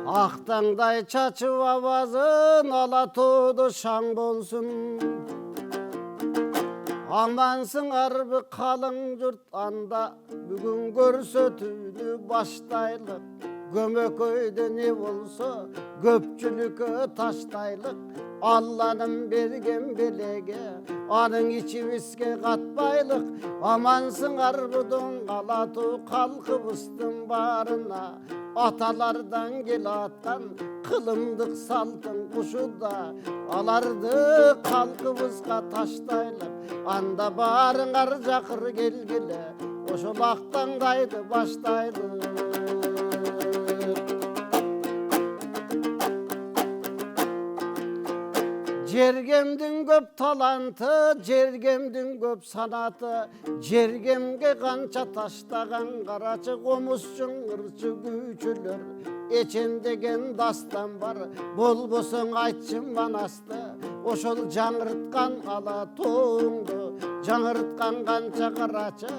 Ақтаңдай чачып авазын, алатоды шаң болсын. Амансың арбы қалың жұрт анда, бүгін көрсетуді баштайлық. Көмекөйде не болса, көпчілікі таштайлық. Алланың берген белеге, аның içimizге қатпайлық. Амансың арбудың қалату қалқыбыстың барына. Аталардан кел атқан қылымдық салтын құшуда. Аларды қалқыбызға таштайлық. Анда барыңар жақыр келгілі, ошол ақтаңдайды баштайлық. Жергемдің көп таланты, жергемдің көп санаты, жергемге қанша таштаған қарачы қомысшың ұрчы күйчілер. Ечен деген дастан бар, болбосың айтшым манасты, ошол жаңыртқан алатоңды, жаңыртқан қанша қарачы,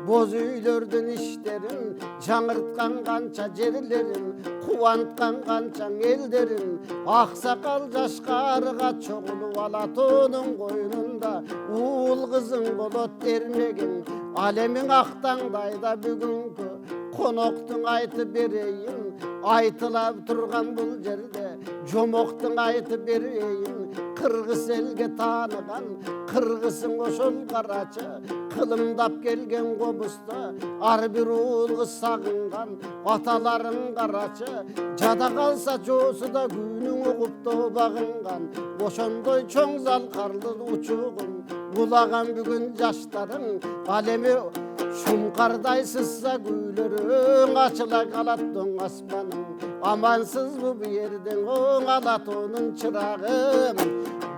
боз үйлердің іштерін, жаңыртқан қанша жерлерін, қуантқан қанша елдерін, ақсақал жашқарыға чоғылу алатоның қойнында, уыл қызың болот дермегін, алемің ақтаңдайда бүгінгі, қоноқтың айты берейін, айтылап тұрған бұл жерде, жомоқтың айты берейін, қырғыз елге таныған, қырғызың ошол қарачы, қылымдап келген қобысты, ар бір уылғы сағынған, аталарын қарачы, жада қалса жосы да күнің ұғыпты бағынған, ошондой чоң залқарлы учуғын, бұлаған бүгін жаштарың, алеме шұңқардай сызса күйлерің, ашыла қалаттың аспаның, амансыз бұл ердің оң алатоның чырағым.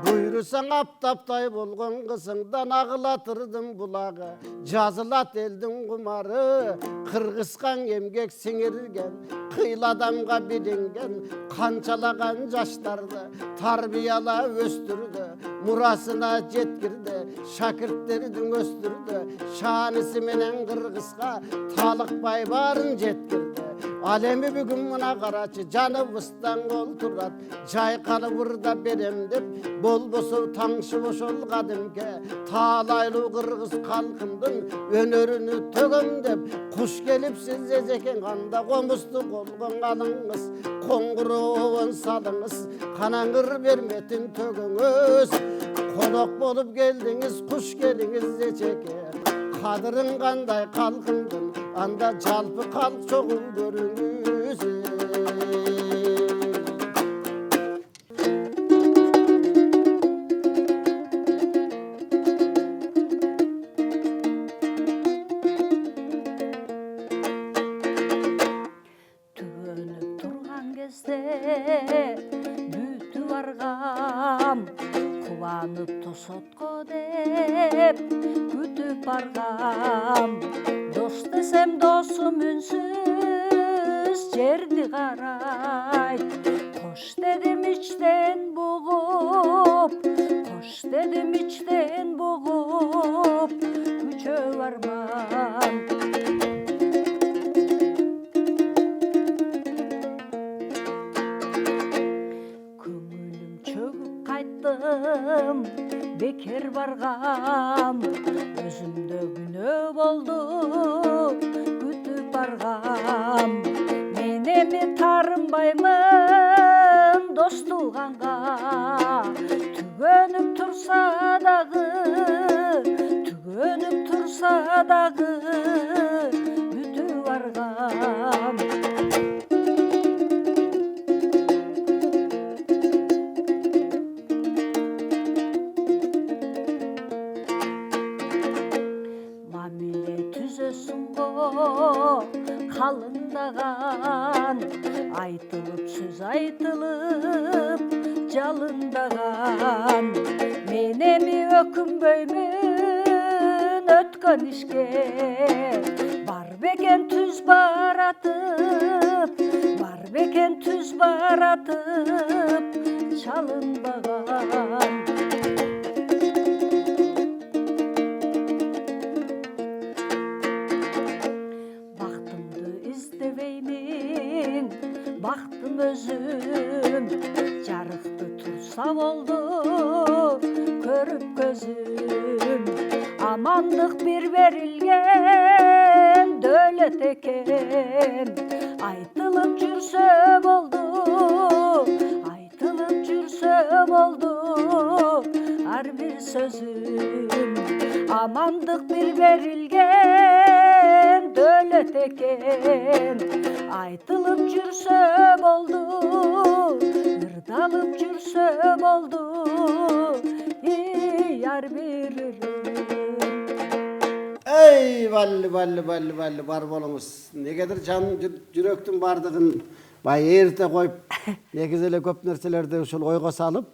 Бұйрысаң аптаптай болған қызыңдан ағылатырдың бұлағы, жазылат елдің құмары, қырғызқан емгек сіңірген, қиыл адамға білінген, қаншалаған жаштарды тарбияла өстірді, мұрасына жеткірді, шәкірттердің өстірді, шанысы менен қырғызға талықпай барын жеткірді. Алемі бүгін мұна қарачы, жаны бұстан қол тұрат, жайқаны бұрда берем деп, болбосу таңшы ошол қадымге, талайлы қырғыз қалқымдың өнеріні төгім деп, құш келіп сіз езекен қанда қомысты қолғын қалыңыз, қоңғыры оғын салыңыз, қанаңыр берметін төгіңіз, қонақ болып келдіңіз, құш келіңіз езеке, қадырың қандай қалқымдың, анда жалпы қалқ соғыл көріңіз. Түгөніп тұрған кезде бүті барғам, қуанып тосотқа деп күтіп барғам. Дос десем досым үнсіз жерді қарай, қош дедім іштен бұғып, қош дедім іштен бұғып, күчө барман. Көңілім чөгіп қайттым, бекер барғам, өзімді күнө болды, күтіп барғам. Мен эми тарынбаймын достуғанға, түгөнүп тұрса дағы, бүтүп барғам. Қалыңдаған, айтылып сөз айтылып жалындаған. Мен эми өкүнбөймүн өткөн ишке, бар бекен түз баратып, бар бекен түз баратып чалынбаган. бактым өзүм жарыкты турса болду көрүп көзүм амандык бир берилген дөлөт экен айтылып жүрсө болду айтылып жүрсө болду ар бир сөзүм амандык бир берилген дөлөт экен айтылып жүрсө болду ырдалып жүрсө болду ар бир Ey valli бар болуңуз. Негедир жан жүрөктүн бардыгын бай эрте коюп, негиз эле көп нерселерди ушул ойго салып,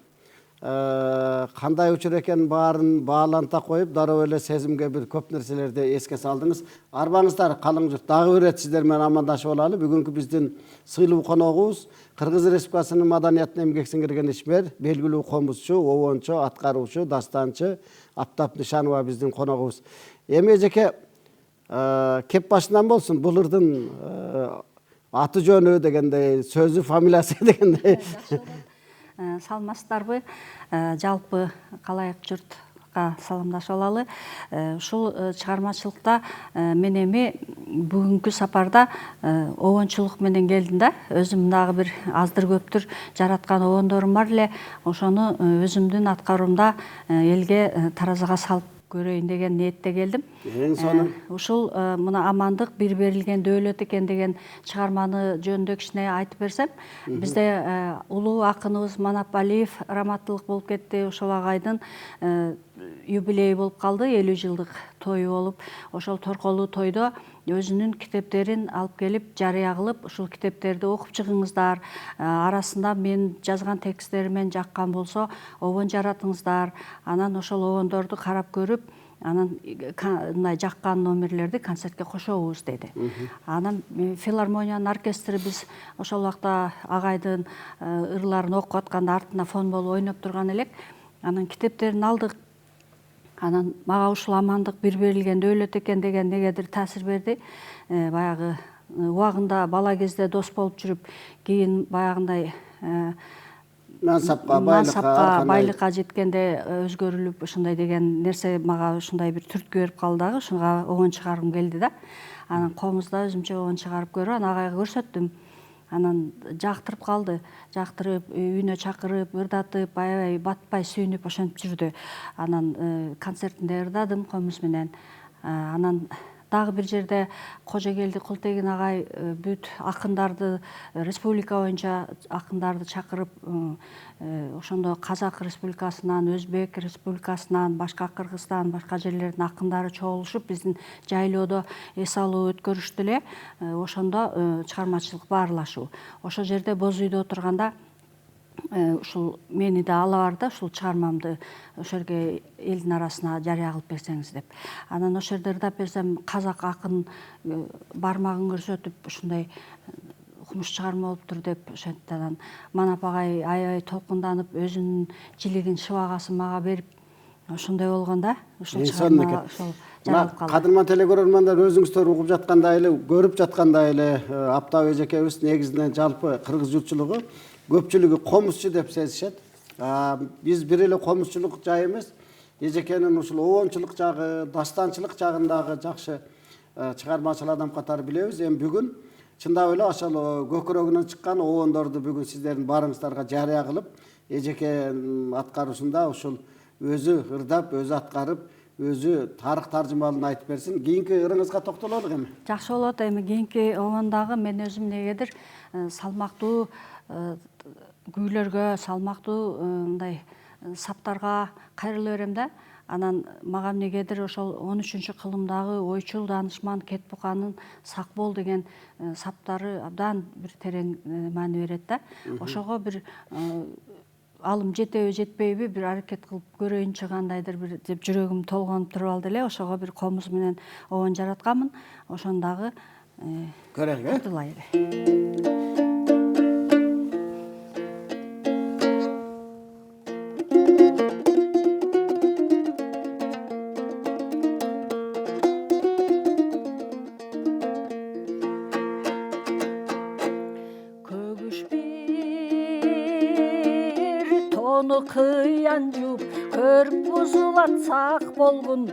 кандай учур экен баарын бааланта коюп, дароо эле сезимге бир көп нерселерди эске салдыңыз. Арбаңыздар, калың журт. Дагы бир ирет сиздер менен амандашып алалы. Бүгүнкү биздин сыйлуу коногубуз Кыргыз Республикасынын маданиятына эмгек сиңирген ишмер, белгилүү комузчу, обончу, аткаруучу, дастанчы Аптап Нышанова биздин коногубуз. Эми эжеке кеп башынан болсун, бул ырдын аты жөнү дегендей, сөзү, фамилиясы дегендей. Салмастарбы, жалпы калайык журтка саламдашып алалы. Ушул чыгармачылыкта мен эми бүгүнкү сапарда обончулук менен келдим да. Өзүм дагы бир аздыр көптүр жараткан обондорум бар эле. Ошону өзүмдүн аткаруумда элге таразага салып көрөйүн деген ниетте келдим. Эң сонун. Ушул мына амандык бир берилген дөлөт экен деген чыгарманы жөнүндө кичине айтып берсем, бизде улуу акыныбыз Манап Алиев раматтуулук болуп кетти. Ошол агайдын юбилейи болуп калды, 50 жылдык тою болуп. Ошол торколуу тойдо өзүнүн китептерин алып келип жарыя кылып, ушул китептерди окуп чыгыңыздар. Арасында мен жазган тексттеримен жаккан болсо, обон жаратыңыздар. Анан ошол обондорду карап көрүп, анан мындай жаккан номерлерди концертке кошобуз деди. Анан филармониянын оркестри биз ошол убакта агайдын ырларын окуп атканда артына фон болуп ойноп турган элек. Анан китептерин алдык. Анан мага ушул амандык бир берилген дөлөт экен деген негедир таасир берди. Баягы убагында бала кезде дос болуп жүрүп, кийин баягындай мансапка, байлыкка жеткенде өзгөрүлүп ушундай деген нерсе мага ушундай бир түрткү берип калды дагы. Ушуга обон чыгаргым келди да. Анан комузда өзүмчө обон чыгарып көрүп, анан агайга көрсөттүм. Анан жактырып калды. Жактырып, үйүнө чакырып, ырдатып, аябай батпай сүйүнүп ошентип жүрдү. Анан концертинде ырдадым комуз менен. Анан дагы бир жерде Кожогелди Култегин агай бүт акындарды, республика боюнча акындарды чакырып, ошондо Казак Республикасынан, Өзбек Республикасынан, башка Кыргызстан, башка жерлердин акындары чогулушуп, биздин жайлоодо эс алуу өткөрүштү эле. Ошондо чыгармачылык баарлашуу. Ошол жерде боз үйдө отурганда ушул мени да ала бар да, ушул чыгармамды ошол жерге элдин арасына жарыя кылып берсеңиз деп. Анан ошол жерде ырдап берсем, казак акын бармагын көрсөтүп, ушундай укмуш чыгарма болуптур деп ошентти. Анан Манап агай аябай толкунданып, өзүнүн жилигин, шыбагасын мага берип, ошондой болгон да. Ушул чыгарма ошол жаралып калды. Кадырман телекөрөрмандар, өзүңүздөр угуп жаткандай эле, көрүп жаткандай эле, Аптап эжекебиз негизинен жалпы кыргыз журтчулугу көпчүлүгү комузчу деп сезишет. Биз бир эле комузчулук жай эмес, эжекенин ушул обончулук жагы, дастанчылык жагындагы жакшы чыгармачыл адам катары билебиз. Эми бүгүн чындап эле ошол көкүрөгүнөн чыккан обондорду бүгүн сиздердин баарыңыздарга жарыя кылып, эжекенин аткаруусунда ушул өзү ырдап, өзү аткарып, өзү тарых таржымалын айтып берсин. Кийинки ырыңызга токтололук эми. Жакшы болот. Эми кийинки обондагы мен өзүм негедир салмактуу күүлөргө, салмактуу мындай саптарга кайрыла берем да. Анан мага эмнегедир ошол 13 кылымдагы ойчул данышман Кетбуканын сак бол деген саптары абдан бир терең маани берет да. Ошого бир алым жетеби жетпейби бир аракет кылып көрөйүнчү, кандайдыр бир деп жүрөгүм толгонуп туруп алды эле. Ошого бир комуз менен обон жаратканмын. Ошону дагы көрөлү. тону кыян жууп көрүп бузулат сак болгун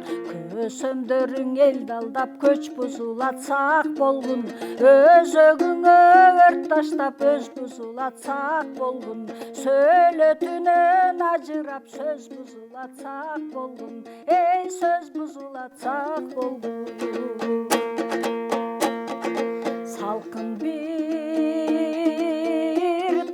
көсөмдөрүң элди алдап көч бузулат сак болгун өзөгүңө өрт таштап өз бузулат сак болгун сөйлөтүнөн ажырап сөз бузулат сак болгун эй сөз бузулат сак болгун салкын бир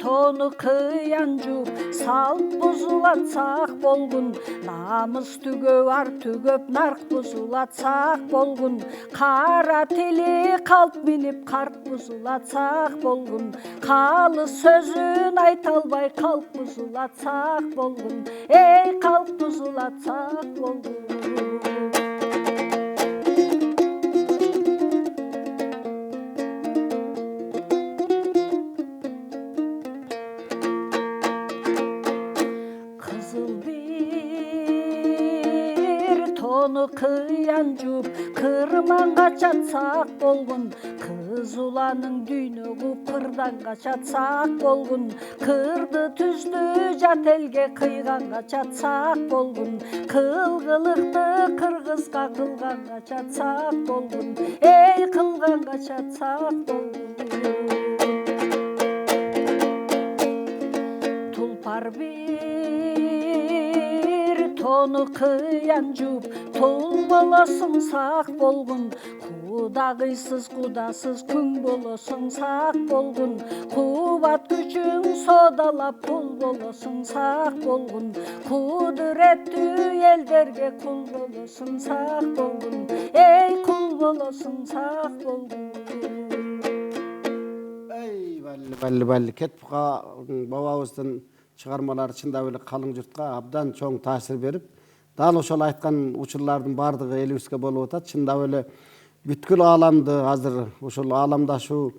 тону кыян жууп салт бузулат сак болгун намыс түгөп ар түгөп нарк бузулат сак болгун кара тили калп минип карт бузулат сак болгун калыс сөзүн айта албай калп бузулат сак болгун эй калп бузулат сак болгун тону кыян жууп кырман качат сак болгун кыз уланын дүйнө кууп кырдан качат сак болгун кырды түздү жат элге кыйган качат сак болгун кылгылыкты кыргызга кылган качат сак болгун эй кылган качат сак болгун тулпар тону кыян жууп тул болосуң сак болгун кудагыйсыз кудасыз күң болосуң сак болгун кубат күчүң соодалап кул болосуң сак болгун кудуреттүү элдерге кул болосуң сак болгун эй кул болосуң сак болгун ey balli кетпка бабабыздын чыгармалары чындап эле калың журтка абдан чоң таасир берип, дал ошол айткан учурлардын баардыгы элибизге болуп атат. Чындап эле бүткүл ааламды азыр ошол ааламдашуу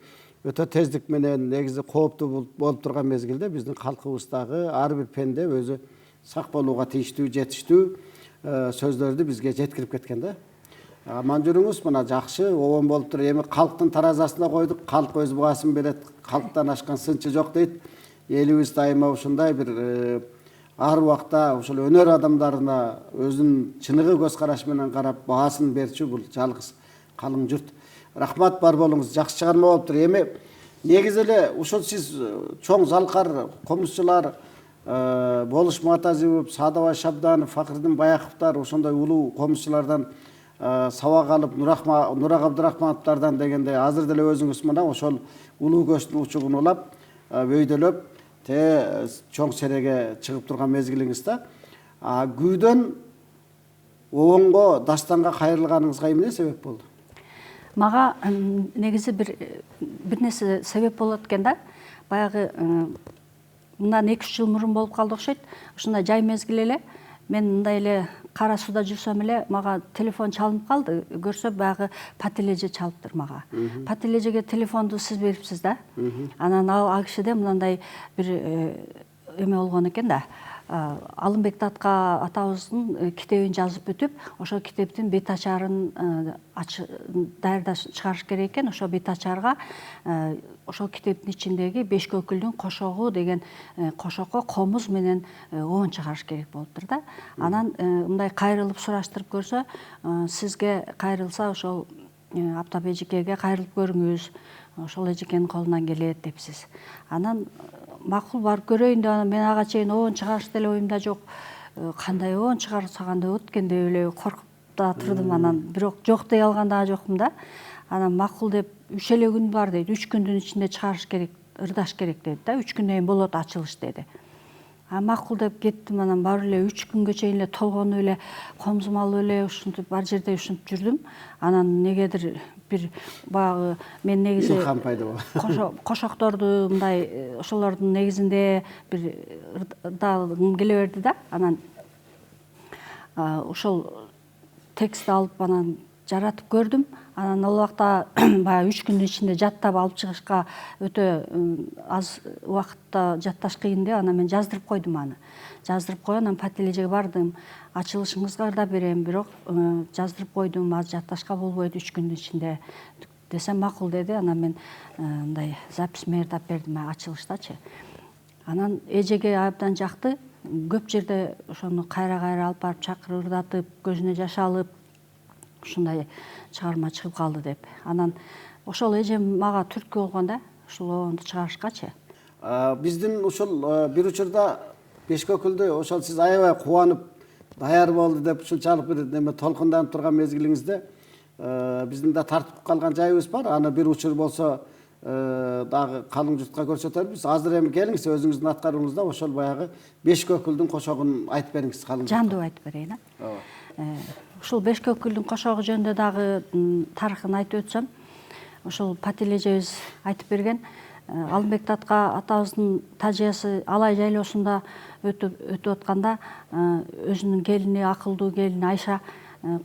өтө тездик менен негизи кооптуу болуп турган мезгилде биздин калкыбыздагы ар бир пенде өзү сак болууга тийиштүү, жетиштүү сөздөрдү бизге жеткирип кеткен да. Аман жүрүңүз, мына жакшы обон болуп туруп, эми калктын таразасына койдук, калк өз баасын берет, калктан ашкан сынчы жок дейт. Элибиз дайыма ушундай бир ар убакта ошол өнөр адамдарына өзүнүн чыныгы көз карашы менен карап баасын берчү бул жалгыз калың журт. Рахмат, бар болуңуз. Жакшы чыгарма болуптур. Эми негизи эле ушул сиз чоң залкар комузчулар Болуш Матазиев, Садыбай Шабданов, Факырдин Баяковдор ошондой улуу комузчулардан сабак алып, Нурак Абдырахмановдордон дегенде азыр деле өзүңүз мына ошол улуу көчтүн учугун улап, бөйдөлөп, чоң сереге чыгып турган мезгилиңиз да. Күйдөн обонго, дастанга кайрылганыңызга эмне себеп болду? Мага негизи бир нерсе себеп болот экен да. Баягы мындан 2-3 жыл мурун болуп калды окшойт. Ушундай жай мезгил эле мен мындай эле кара сууда жүрсөм эле мага телефон чалынып калды. Көрсөм баягы патележе чалыптыр мага. Патележеге телефонду сиз берипсиз да. Анан ал кишиде мындай бир эме болгон экен да. Алымбек Татка атабыздын китебин жазып бүтүп, ошол китептин бет ачарын даярдап чыгарыш керек экен. Ошол бет ачарга ошол китептин ичиндеги Беш көкүлдүн кошогу деген кошокко комуз менен оон чыгарыш керек болуптур да. Анан мындай кайрылып сураштырып көрсө, сизге кайрылса ошол Аптап эжекеге кайрылып көрүңүз, ошол эжекенин колунан келет депсиз. Анан макул барып көрөйүн деп анан мен ага чейин оон чыгарыш деле оюмда жок. Кандай оон чыгарсаганда болот экен деп эле коркуп да турдум. Анан бирок жок дей алган дагы жокмун да. Анан макул деп 3 эле күн бар дейт. 3 күндүн ичинде чыгарыш керек, ырдаш керек деди да. 3 күндөн кийин болот ачылыш деди. Макул деп кеттим. Анан баары эле 3 күнгө чейин эле толгонуп эле, комузум алып эле ушинтип бар жерде ушинтип жүрдүм. Анан негедир бир баягы мен негизи илхам пайда болду. Кошокторду мындай ошолордун негизинде бир ырдагым келе берди да. Анан ошол текстти алып анан жаратып көрдүм. Анан ал убакта баягы 3 күндүн ичинде жаттап алып чыгышка өтө аз убакытта жатташ кыйын деп анан мен жаздырып койдум аны. Жаздырып коюп анан патележеге бардым. Ачылышыңызга да берем, бирок жаздырып койдум, аз жатташка болбойт 3 күндүн ичинде десем макул деди. Анан мен мындай запись даап бердим ачылыштачы. Анан эжеге абдан жакты. көп жерде ошону кайра алып барып чакырып ырдатып, көзүнө жаш алып ушундай чыгарма чыгып калды деп. Анан ошол эжем мага түрткү болгон да, ушул обонду чыгарышкачы. Биздин ушул бир учурда Бешкөкүлдү ошол сиз аябай кубанып даяр болду деп ушунчалык бир неме толкунданып турган мезгилиңизде биздин да тартып калган жайыбыз бар. Аны бир учур болсо дагы калың журтка көрсөтөрбүз. Азыр эми келиңиз өзүңүздүн аткаруңузда ошол баягы Бешкөкүлдүн кошогун айтып бериңиз калың. Жандуу айтып берейин. Ушул Бешкөкүлдүн кошогу жөнүндө дагы тарыхын айтып өтсөм, ушул Патил эжебиз айтып берген. Алымбек Татка атабыздын тажыясы Алай жайлоосунда өтүп атканда өзүнүн келини, акылдуу келини Айша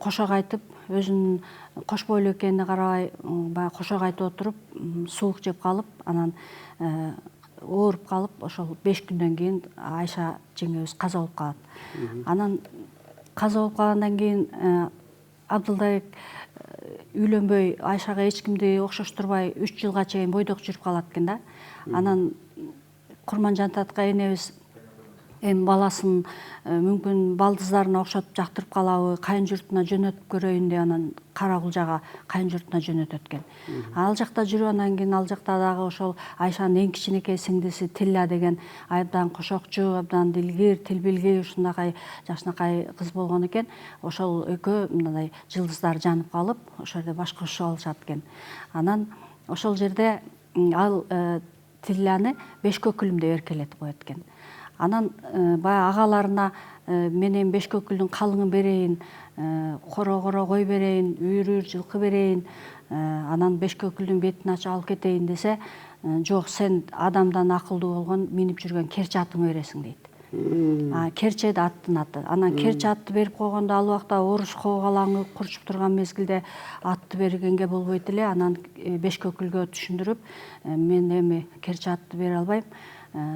кошок айтып, өзүнүн кош бойлуу экенине карабай баягы кошок айтып отуруп, суук жеп калып, анан ооруп калып, ошол 5 күндөн кийин Айша жеңебиз каза болуп калат. Анан каза болуп калгандан кийин Абдылдабек үйлөнбөй, Айшага эч кимди окшоштурбай 3 жылга чейин бойдок жүрүп калат экен да. Анан Курманжан Татка энебиз эми баласын мүмкүн балдыздарына окшотуп жактырып калабы, кайын журтуна жөнөтүп көрөйүн деп анан Кара Кулжага кайын журтуна жөнөтөт экен. Ал жакта жүрүп анан кийин ал жакта дагы ошол Айшанын эң кичинекей сиңдиси Тилла деген абдан кошокчу, абдан дилгир, тил билгий, ушундай жакшынакай кыз болгон экен. Ошол экөө мындай жылдыздар жанып калып, ошол жерде баш кошушуп алышат экен. Анан ошол жерде ал Тилланы Бешкөкүлүм деп эркелетип коет экен. Анан баягы агаларына мен эми Бешкөкүлдүн калыңын берейин, коро кой берейин, үйүр жылкы берейин, анан Бешкөкүлдүн бетин ачып алып кетейин десе, жок, сен адамдан акылдуу болгон минип жүргөн Керчи атыңы бересиң дейт. Керчи аттын аты. Анан Керчи атты берип койгондо ал убакта орус коогалаңы курчуп турган мезгилде атты бергенге болбойт эле. Анан Бешкөкүлгө түшүндүрүп, мен эми Керчи атты бере албайм,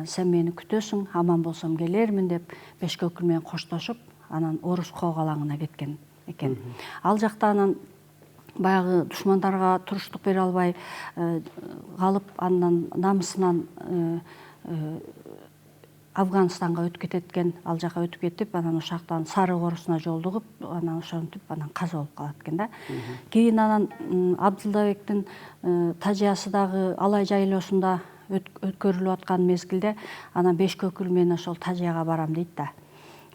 сен мени күтөсүң, аман болсом келермин деп Бешкөкүл менен коштошуп, анан орус коогалаңына кеткен экен. Ал жакта анан баягы душмандарга туруштук бере албай калып, андан намысынан Афганистанга өтүп кетет экен. Ал жака өтүп кетип, анан ошактан Сары Корусуна жолугуп, анан ошентип анан каза болуп калат экен да. Кийин анан Абдылдабектин тажыясы дагы Алай жайлоосунда өткөрүлүп аткан мезгилде анан Бешкөкүл менен ошол тажыяга барам дейт да.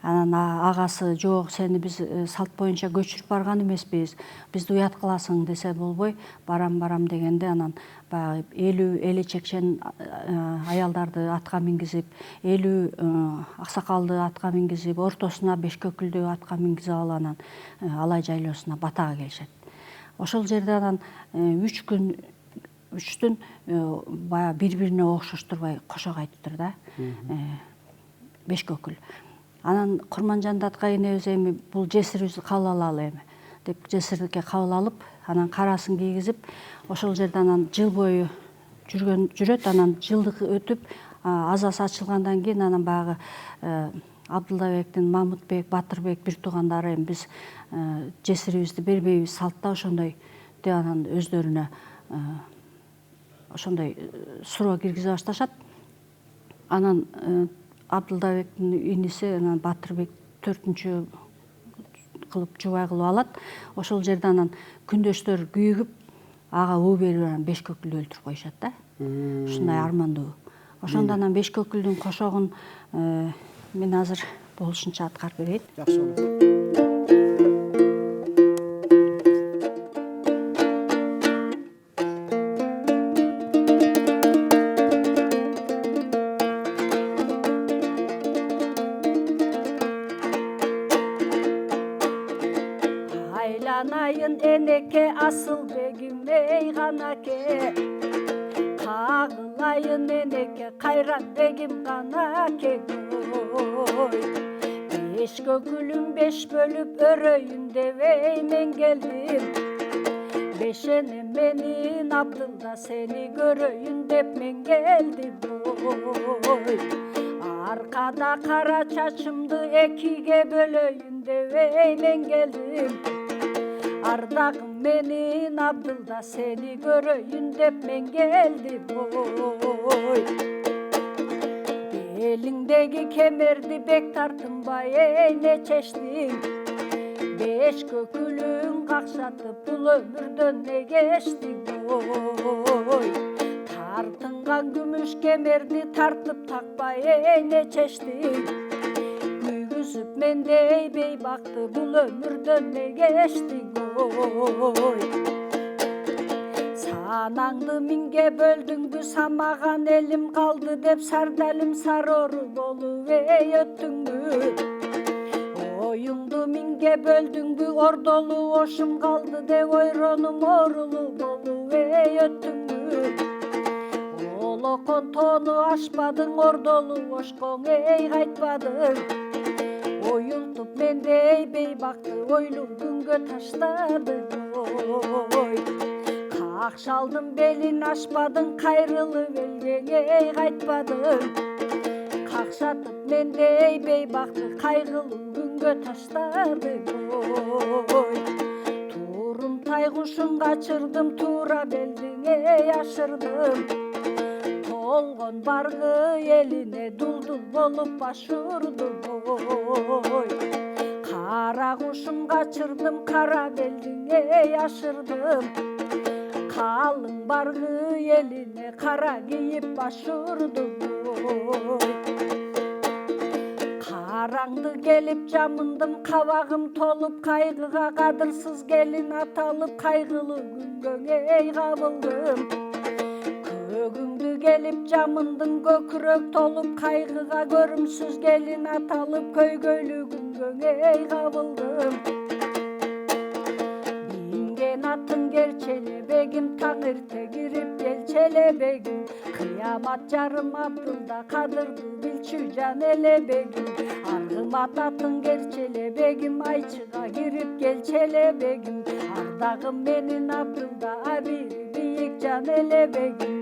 Анан агасы жок, сени биз салт боюнча көчүрүп барган эмеспиз, бизди уят кыласың десе болбой, барам дегенде анан баягы 50 эли чекчен аялдарды атка мингизип, 50 аксакалды атка мингизип, ортосуна Бешкөкүлдү атка мингизип алып анан Алай жайлоосуна батага келишет. Ошол жерде анан 3 күн баягы бири-бирине окшоштурбай кошок айтыптыр да Бешкөкүл. Анан Курманжан Татка энебиз эми бул жесирибизди кабыл алалы эми деп жесирдикке кабыл алып, анан карасын кийгизип, ошол жерде анан жыл бою жүрөт. Анан жылдык өтүп, азасы ачылгандан кийин анан баягы Абдылдабектин Мамытбек, Батырбек бир туугандары эми биз жесирибизди бербейбиз, салтта ошондой деп анан өздөрүнө ошондой суроо киргизе башташат. Анан Абдылдабектин иниси анан Батырбек 4-чү кылып жубай кылып алат. Ошол жерде анан күндөштөр күйүгүп, ага уу берип анан Бешкөкүлдү өлтүрүп коюшат да. Ушундай армандуу. Ошондо анан Бешкөкүлдүн кошогун мен азыр болушунча аткарып берейин. Жакшы болот. Айланайын энеке Асылбегим Мейганаке, кагылайын энеке Кайратбегим Канаке. Бешкөкүлүм 5 бөлүп өрөйүн дебей мен келдим. Бешене менин Абдылда сени көрөйүн деп мен келдим. Аркада кара чачымды 2-ге бөлөйүн дебей мен келдим. Ардагым менин Абдылда сени көрөйүн деп мен келдим. Белиң Белиңдеги кемерди бек тартынбай эне чечтиң. Беш көкүлүң какшатып бул өмүрдөн не кечтиң ой. Тартынган күмүш кемерди тартып такпай эне чечтиң. Күйгүзүп мендей бейбакты бул өмүрдөн не кечтиң ой. Санаңды миңге бөлдүңбү самаган элим калды деп сардалым сарору болуп өттүңбү. Оюңду миңге бөлдүңбү ордолу ошум калды деп ойронум орулу болуп өттүңбү. Олокон тоону ашпадың ордолу ошкоң кайтпадың. Оюлтуп мендей бейбакты ойлуу күнгө таштадың ой. Акшалдын белин ашпадың кайрылып элгеңе кайтпадың. Какшатып мендей бейбакты кайгылуу күнгө таштадың ой. Турумтай кушун качырдым туура белдиңе ашырдым. Толгон баргы элине дулдул болуп башурдум ой. Кара кушун качырдым кара белдиңе ашырдым. Калың баргы элине кара кийип башурдум ой. Караңды келип жамындым кабагым толуп кайгыга кадырсыз келин аталып кайгылуу күнгө кабылдым. Көгүңдү келип жамындым көкүрөк толуп кайгыга көрүмсүз келин аталып көйгөйлүү күнгө кабылдым. Атың келчеле бегим таң эрте кирип келчеле бегим. Кыямат жарым абдылда кадырды билчү жан эле бегим. Аргымат атың келчеле бегим айчыга кирип келчеле бегим. Ардагым менин абдылда абири бийик жан эле бегим.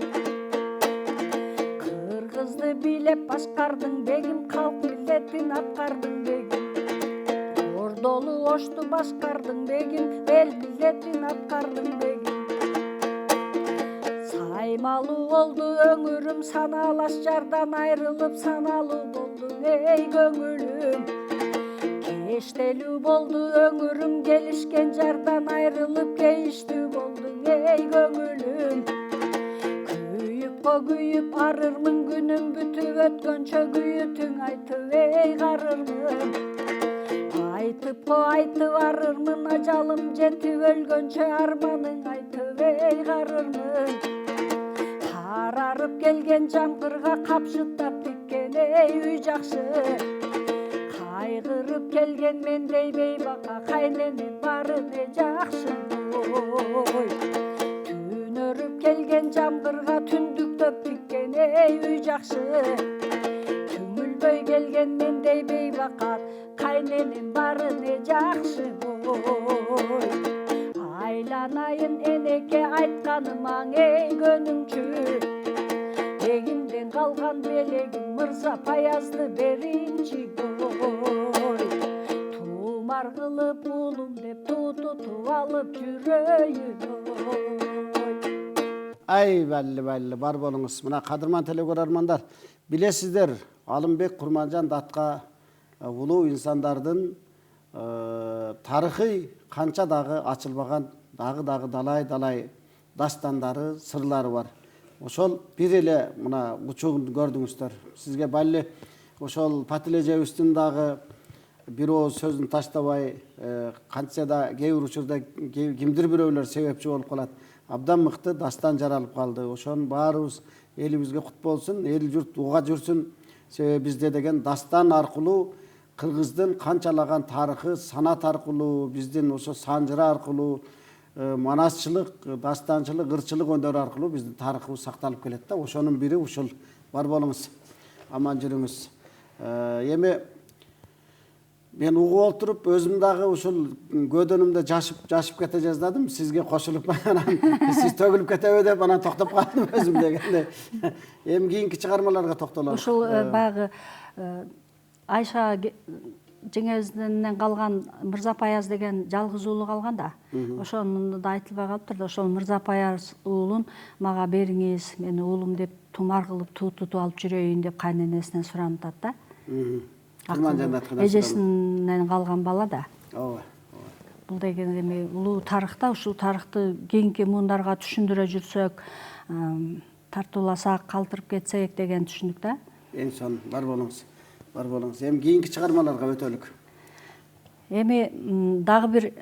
Кыргызды билеп башкардың бегим калк миллетин аткардың бегим. Ордолу ошту башкардың бегим эл миллетин аткардың бегим. Саймалуу болду өңүрүм саналаш жардан айрылып саналуу болдуң көңүлүм. Кештелүү болду өңүрүм келишкен жардан айрылып кейиштүү болдуң көңүлүм. Күйүп арырмын күнүм бүтүп өткөнчө күйүтүң айтып карырмын. Айтып арырмын ажалым жетип өлгөнчө арманың айтып карырмын. Карарып келген жамгырга капшыттап тиккен үй жакшы. Кайгырып келген мендей бейбака кайненем бары не жакшы ой. Түнөрүп келген жамгырга түндүктөп тиккен үй жакшы. Түңүлбөй келген мендей бейбакат кайненем бары не жакшы ой. Айланайын энеке айтканымаң көнүңчү. Бегимден калган белегим мырза паязды беринчи ой. Туумар кылып уулум деп тутуп алып жүрөйүн ой. Ай балли бар болуңуз. Мына кадырман телекөрөрмандар, билесиздер, Алымбек Курманжан датка улуу инсандардын тарыхый канча дагы ачылбаган дагы далай дастандары, сырлары бар. Ошол бир эле мына учугун көрдүңүздөр. Сизге балли ошол Патил эжебиздин дагы бир ооз сөзүн таштабай, кантса да кээ бир учурда кимдир бирөөлөр себепчи болуп калат. Абдан мыкты дастан жаралып калды. Ошонун баарыбыз элибизге кут болсун, эл журт уга жүрсүн. Себеби бизде деген дастан аркылуу кыргыздын канчалаган тарыхы, санат аркылуу, биздин ошо санжыра аркылуу, манасчылык, дастанчылык, ырчылык өнөрү аркылуу биздин тарыхыбыз сакталып келет да. Ошонун бири ушул. Бар болуңуз, аман жүрүңүз. Эми мен угуп отуруп өзүм дагы ушул көдөнүмдө жашып кете жаздадым. Сизге кошулуп анан сиз төгүлүп кетеби деп анан токтоп калдым өзүм дегенде. Эми кийинки чыгармаларга токтололу. Ушул баягы Айша жеңебизден калган Мырзапаяз деген жалгыз уулу калган да. Ошону да айтылбай калыптыр да, ошол Мырзапаяз уулун мага бериңиз, мени уулум деп тумар кылып тутуп алып жүрөйүн деп кайненесинен суранып атат да. Курман жаннатына Эжесинен калган бала да. Ооба. Бул деген эми улуу тарыхта, ушул тарыхты кийинки муундарга түшүндүрө жүрсөк, тартууласак, калтырып кетсек деген түшүндүк да. Эң son бар болуңуз. Бар болуңуз. Эми кийинки чыгармаларга өтөлүк. Эми дагы бир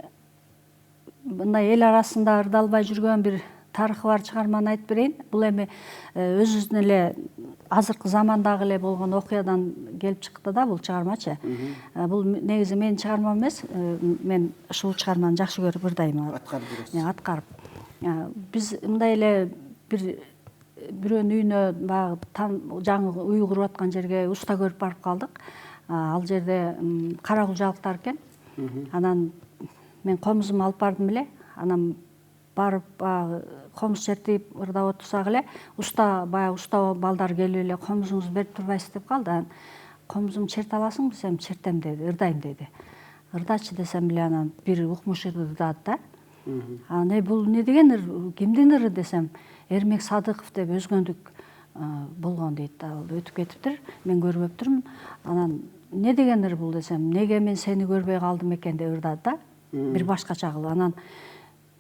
мындай эл арасында ырдалбай жүргөн бир тарыхы бар чыгарманы айтып берейин. Бул эми өзүбүздүн эле азыркы замандагы эле болгон окуядан келип чыкты да бул чыгармачы. Бул негизи менин чыгармам эмес. Мен ушул чыгарманы жакшы көрүп ырдайм. Аткарып жүрөсүз. Аткарып. Биз мындай эле бирөөнүн үйүнө баягы жаңы үй куруп аткан жерге уста көрүп барып калдык. Ал жерде кара кулжалыктар экен. Анан мен комузумду алып бардым эле. Анан барып комуз чертип ырдап отурсак эле уста балдар келип эле комузуңузду берип турбайсыз деп калды. Анан комузумду черте аласыңбы десем, чертем деди, ырдайм деди. Ырдачы десем эле анан бир укмуш ырдады да. Анан бул не деген кимдин ыры десем, Эрмек Садыков деп өзгөндүк болгон дейт. Ал өтүп кетиптир, мен көрбөптүрмүн. Анан не деген ыр бул десем, неге мен сени көрбөй калдым экен деп ырдады да. Бир башкача кылып. Анан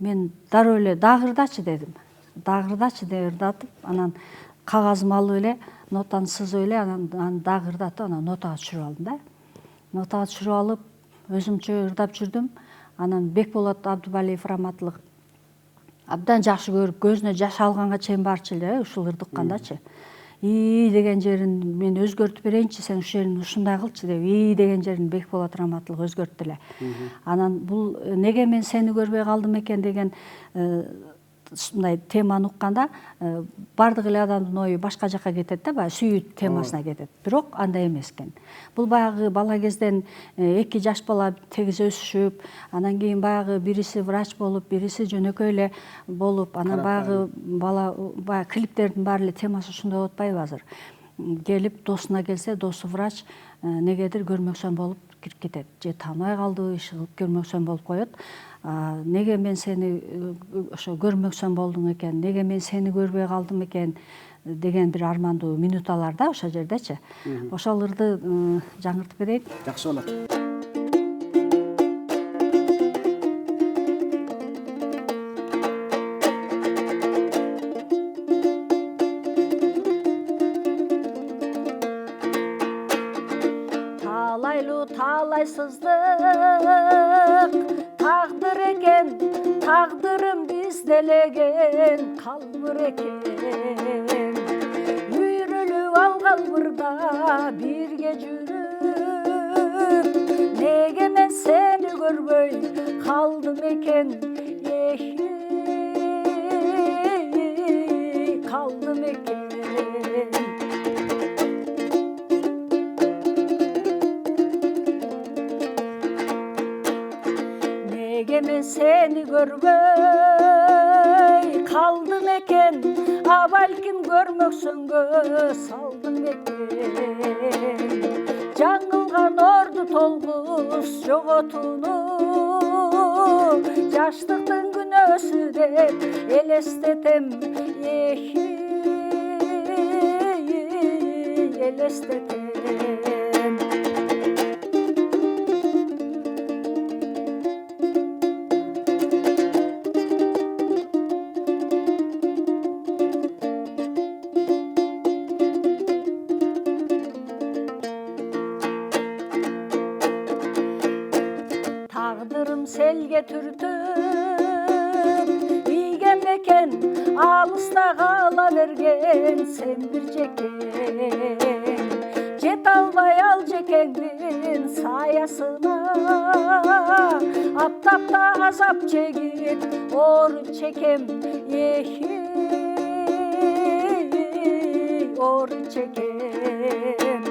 мен дароо эле дагы ырдачы дедим. Дагы ырдачы деп ырдатып, анан кагазымды алып эле нотаны сызып эле анан дагы ырдатып, анан нотага түшүрүп алдым да. Нотага түшүрүп алып, өзүмчө ырдап жүрдүм. Анан Бекболот Абдыбалиев раматтылык абдан жакшы көрүп, көзүнө жаш алганга чейин барчу эле ушул ырдыккандачы. И деген жерин мен өзгөртүп берейинчи, сен ушул жерин ушундай кылчы деп, и деген жерин Бекболот раматтылык өзгөрттү эле. Анан бул неге мен сени көрбөй калдым экен деген мындай теманы укканда бардык эле адамдын ою башка жака кетет да, баягы сүйүү темасына кетет. Бирок андай эмес экен. Бул баягы бала кезден эки жаш бала тегиз өсүшүп, анан кийин баягы бириси врач болуп, бириси жөнөкөй эле болуп, анан баягы бала баягы клиптердин баары эле темасы ушундай болуп атпайбы азыр. Келип досуна келсе, досу врач, негедир көрмөксөн болуп кирип кетет. Же тааныбай калдыбы, иши кылып көрмөксөн болуп коет. Неге мен сени ошо көрмөксөн болдуң экен, неге мен сени көрбөй калдым экен деген бир армандуу минуталар да ошол жердечи. Ошол ырды жаңыртып берейин. Жакшы болот. Талайлуу талайсыздык тагдыр экен, тагдырым бизделеген калбыр экен. Үйрүлүп алган мырда бирге жүрүп, неге мен сени көрбөй калдым экен, калдым экен. Неге мен сени көрбөй калдым экен, балким көрмөксөнгө салдым экен. Жаңылган орду толгуз жоготууну, жаштыктын күнөөсү деп элестетем, элестетем. Tağdırım selge türtüp, iygen eкен, alısta kala vergen sen bir çeken. Jet albay al çekengin sayasına, aptapta azap çekip or çekem, or çekem.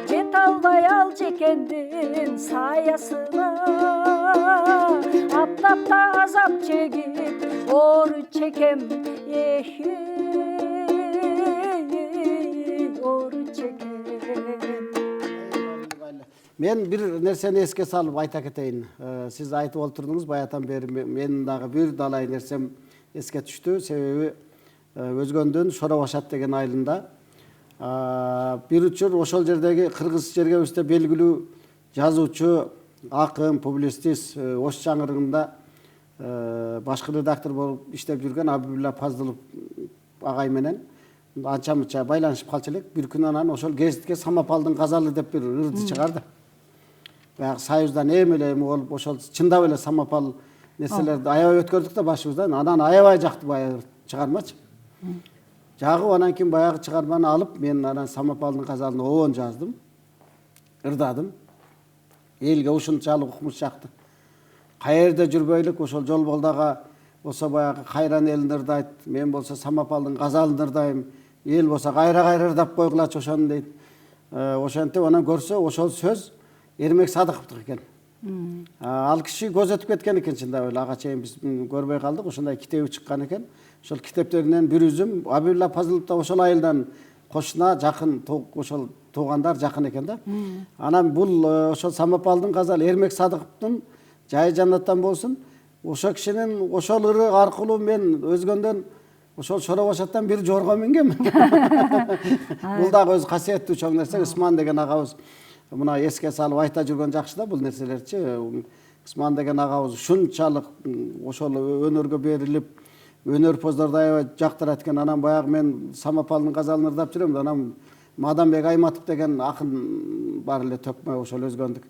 Jet albay al çekendin sayasına, aptapta azap çekip or çekem, or çekem. Мен bir nerseni esке salып айта кетейин. Сиз айтып олтурдуңуз баятан бери менин дагы бир далай нерсем эске түштү. Себеби Өзгөндөн Шора Башат деген айылында бир учур ошол жердеги кыргыз жергебизде белгилүү жазуучу, акын, публицист Ош чаңырыгында башкы редактор болуп иштеп жүргөн Абибулла Фазылов агай менен анча мынча байланышып калчу элек. Бир күнү анан ошол гезитке Самопалдын казалы деп бир ырды чыгарды. Баягы Союздан эми болуп ошол чындап эле Самопал нерселерди аябай өткөрдүк да башыбыздан. Анан аябай жакты баягы чыгармачы. Жагып анан кийин баягы чыгарманы алып мен анан Самопалдын казалын обон жаздым. Ырдадым. Элге ушунчалык укмуш чакты. Каерде жүрбөйлүк ошол жолболдага болсо баягы кайран элин ырдайт. Мен болсо Самопалдын казалын ырдайм. Эл болсо кайра ырдап койгулачы ошону дейт. Ошентип анан көрсө ошол сөз Эрмек Садыковдук экен. Ал киши көз өтүп кеткен экен чындап эле. Ага чейин биз көрбөй калдык. Ошондой китеби чыккан экен. Ошол китептеринен бир үзүм Абибулла Фазылов да ошол айылдан кошуна жакын, ошол туугандар жакын экен да. Анан бул ошол Самопалдын казалы Эрмек Садыковдун жайы жаннаттан болсун. Ошол кишинин ошол ыры аркылуу мен Өзгөндөн ошол Шора Башаттан бир жорго мингем. Бул дагы өз касиеттүү чоң нерсе. Усман деген агабыз мына эске салып айта жүргөн жакшы да бул нерселерчи. Усман деген агабыз ушунчалык ошол өнөргө берилип, өнөрпоздорду аябай жактырат экен. Анан баягы мен Самопалдын казалын ырдап жүрөм. Анан Маданбек Айматов деген акын бар эле төкмө ошол Өзгөндүк.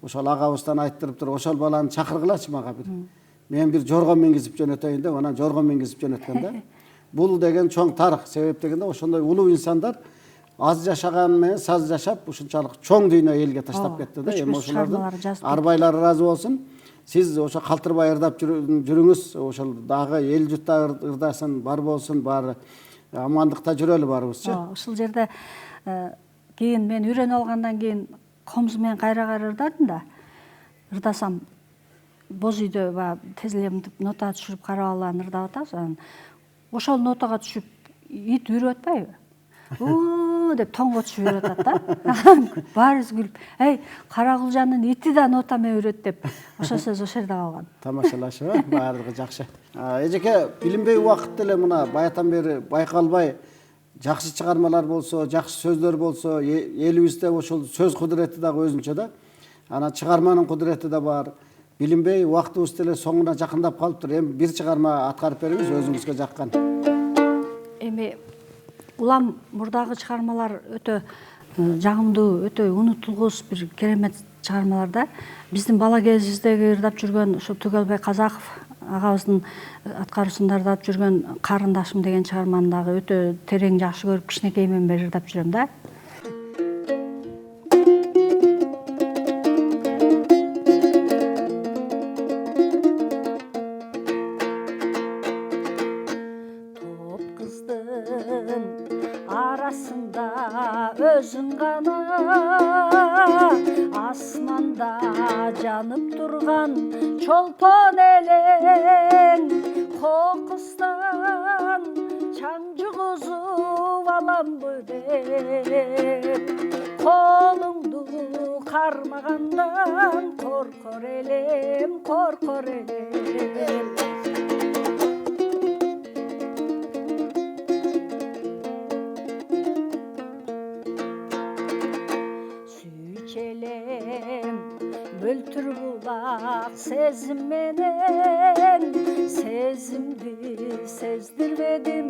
Ошол агабыздан айттырып туруп ошол баланы чакыргылачы мага бир. Мен бир жорго мингизип жөнөтөйүн деп анан жорго мингизип жөнөткөн да. Бул деген чоң тарых. Себеп дегенде ошондой улуу инсандар аз жашаган менен саз жашап ушунчалык чоң дүйнө элге таштап кетти да. Эми ошолордун арбайлары ыраазы болсун. Сиз ошо калтырбай ырдап жүрүңүз. Ошол дагы эл журтта ырдасын, бар болсун, баары амандыкта жүрөлү баарыбызчы. Ушул жерде кийин мен үйрөнүп алгандан кийин комуз менен кайра ырдадым да. Ырдасам боз үйдө баягы тез эле мынтип нота түшүрүп карап алган ырдап атабыз. Анан ошол нотага түшүп ит үрүп атпайбы? Деп тоңго түшүп жатат да. Баарыбыз күлүп, "Эй, Каракулжандын ити да нота менен үрөт" деп ошол сөз ошол жерде калган. Тамашалашып, баардыгы жакшы. Эжеке билинбей убакытта эле мына баятан бери байкалбай жакшы чыгармалар болсо, жакшы сөздөр болсо, элибизде ошол сөз кудурети дагы өзүнчө да. Анан чыгарманын кудурети да бар. Билинбей убактыбыз деле соңуна жакындап калыптыр. Эми бир чыгарма аткарып бериңиз өзүңүзгө жаккан. Эми улам мурдагы чыгармалар өтө жагымдуу, өтө унутулгус бир керемет чыгармалар да. Биздин бала кезибиздеги ырдап жүргөн ушу Түгөлбай Казаков агабыздын аткаруусунда ырдап жүргөн Карындашым деген чыгарманы дагы өтө терең жакшы көрүп кичинекейимден бери ырдап жүрөм да. Arasında özün gana asmanda canıp durgan çolpon eleng kokustan çancı kuzup alam bödep kolumdu karmagandan korkor elem korkor elem. Böltür bulak sezim menen sezimdi sezdirmedim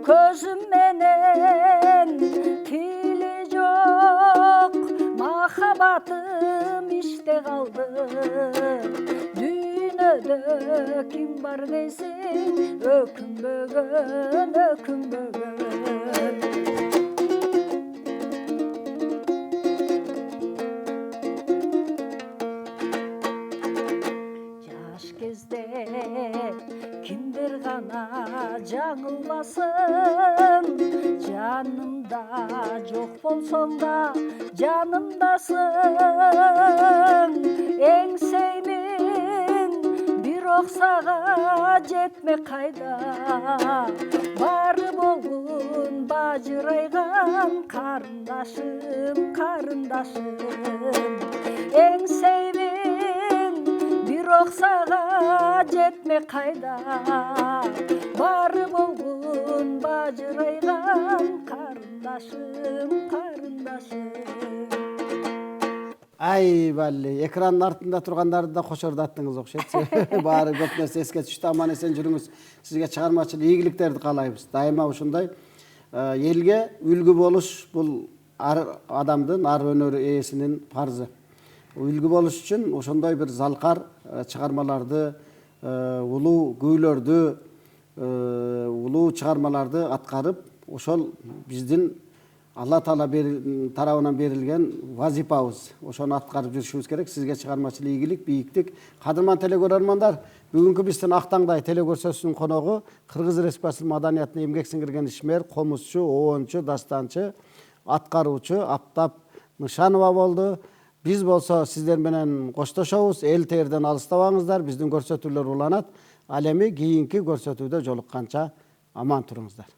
közüm menen tili yok mahabatım işte kaldı dünyada kim var deysin öküm bögön öküm bögön. Kimdir gana жаңылмасын жанымда жоқ болсоң да жанымдасың эңсеймин бирок сага жетме кайда бары болгун бажырайган карындашым карындашым эң сейбин бирок сага жетмек кайда бары болгун бажырайган карындашым карындашым. Ай балли, экранның артында тургандарды да кошордаттыңыз окшойт. Баары көп нерсе эске түштү. Аман эсен жүрүңүз. Сизге чыгармачыл ийгиликтерди каалайбыз. Дайыма ушундай элге үлгү болуш бул ар адамдын, ар өнөр ээсинин парзы. Үлгү болуш үчүн ошондой бир залкар чыгармаларды, улуу күйлөрдү, улуу чыгармаларды аткарып, ошол биздин Алла Таала тарабынан берилген вазипабыз. Ошону аткарып жүрүшүбүз керек. Сизге чыгармачыл ийгилик, бийиктик. Кадырман телекөрөрмандар, бүгүнкү биздин Актаңдай телекөрсөтүүсүнүн коногу Кыргыз Республикасынын маданиятына эмгек сиңирген ишмер, комузчу, оончу, дастанчы, аткаруучу Аптап Нышанова болду. Биз болсо сиздер менен коштошобуз. Эл терден алыстабаңыздар. Биздин көрсөтүүлөр уланат. Ал эми кийинки көрсөтүүдө жолукканча аман туруңуздар.